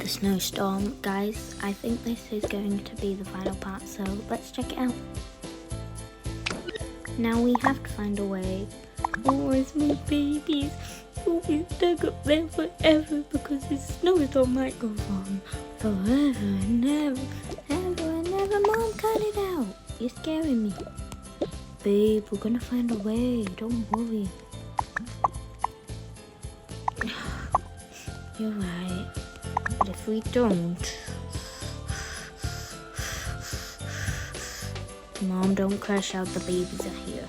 the snowstorm, guys. I think this is going to be the final part, so let's check it out. Now we have to find a way. Oh, it's my babies. Oh, we're stuck up there forever because this snowstorm might go on forever and ever, ever and ever. Mom, cut it out. You're scaring me. Babe, we're gonna find a way. Don't worry. You're right. But if we don't... Mom, don't crash out. The babies are here.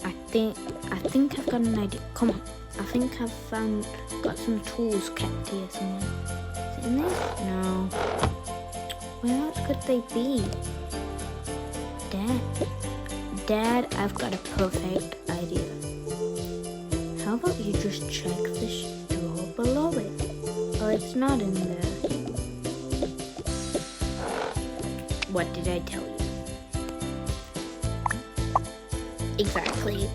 I think I've got an idea. Come on. I think I've got some tools kept here somewhere. Is it in this? No. Where else could they be? Dad, I've got a perfect idea. How about you just check this drawer below it? Or it's not in there. What did I tell you? Exactly.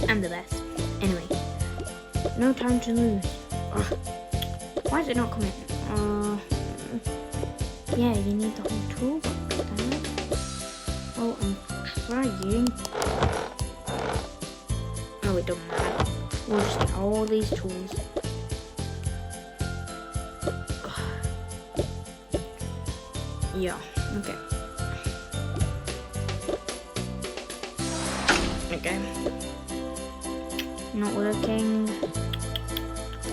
I'm the best. Anyway, no time to lose. Why is it not coming? Yeah, you need the whole toolbox, Dad. Oh, I'm trying. Oh, it don't matter. We'll just get all these tools. Yeah, okay. Okay. Not working.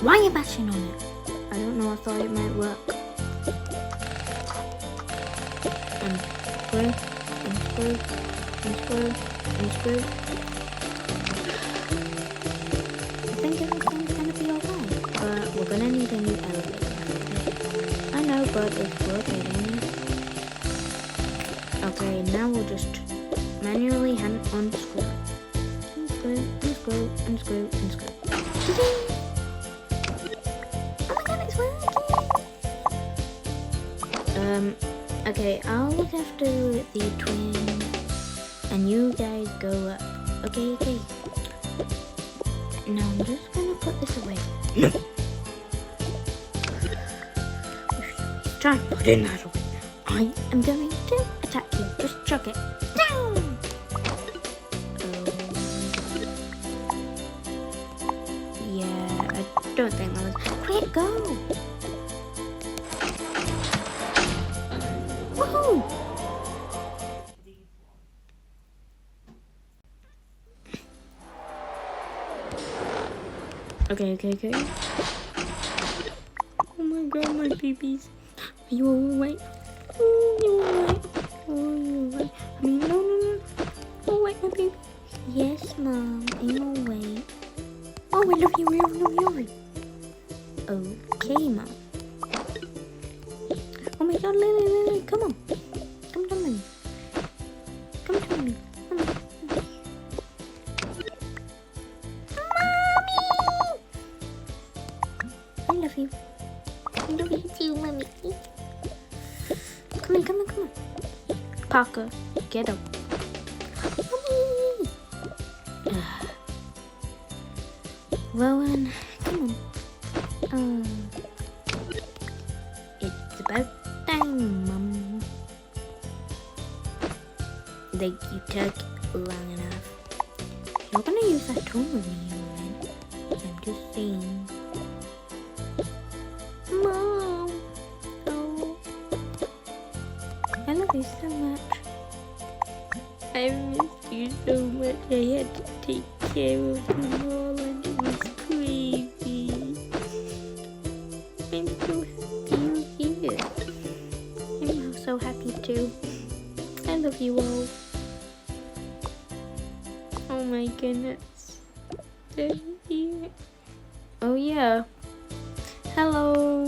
Why are you bashing on it? I don't know, I thought it might work. And screw, and screw, and screw, and screw. I think everything's gonna be alright. But we're gonna need a new elevator. I know, but it's worth it, ain't it? Okay, now we'll just manually hand unscrew. Unscrew, unscrew, unscrew. Oh my god, it's working! Okay, I'll look after the twins, and you guys go up. Okay. Now I'm just gonna put this away. No! Try and put that away. I am going to attack you. Just chuck it. Down! Yeah, I don't think that was... Quick, go! Woohoo! Okay. Oh my god, my babies. Are you alright? Oh, you alright? Oh, you alright? I mean, no. Alright, my baby. Yes, Mom. I'm alright. Oh, I love you. Okay, Mom. Oh my god, Lily, come on. Come to me. Come to me. Come on. Mommy! I love you. I love you too, Mommy. Come on. Parker, get up. Mommy! Rowan, come on. It's about time, Mom. You took long enough. You're gonna use that tool with me, Rowan. I'm just saying. Mom! Oh. I love you so much. I missed you so much. I had to take care of them all and it was crazy. I'm so happy you're here. I'm so happy too. I love you all. Oh my goodness. They're here. Oh yeah. Hello.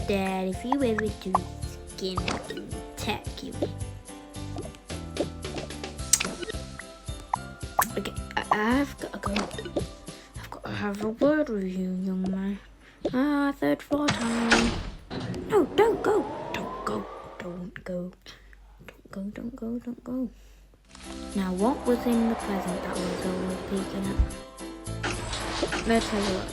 Dad, if you ever do skin, I can attack you. Okay, I've got to go. I've got to have a word with you, young man. Third floor time. No, don't go. Don't go. Don't go. Now, what was in the present that was always peeking up? Let's have a look.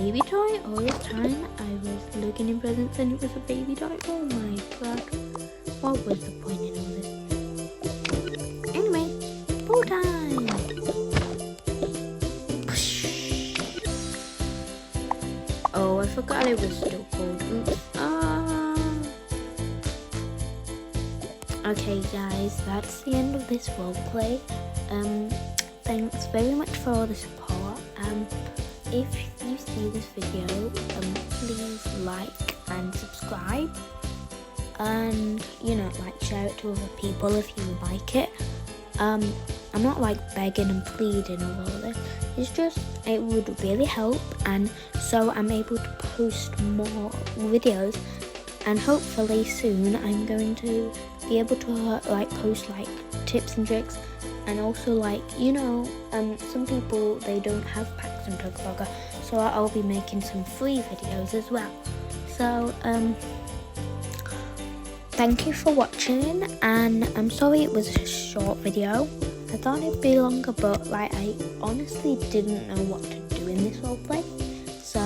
baby toy. All this time I was looking in presents and it was a baby toy. Oh my god. What was the point in all this? Anyway, pull time. Oh, I forgot it was still cold. Oops. Okay guys, that's the end of this roleplay. Thanks very much for all the support. If you see this video, please like and subscribe, and like share it to other people if you like it. I'm not like begging and pleading or all this. It's just it would really help, and so I'm able to post more videos, and hopefully soon I'm going to be able to like post like tips and tricks. And also some people, they don't have packs on Tokaboga, so I'll be making some free videos as well. So thank you for watching, and I'm sorry it was a short video. I thought it'd be longer, but I honestly didn't know what to do in this roleplay. So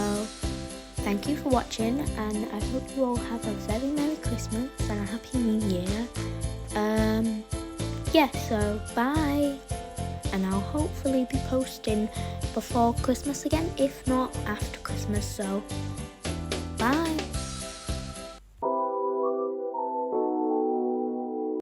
thank you for watching, and I hope you all have a very Merry Christmas and a Happy New Year. Yeah, so bye, and I'll hopefully be posting before Christmas again, if not after Christmas, so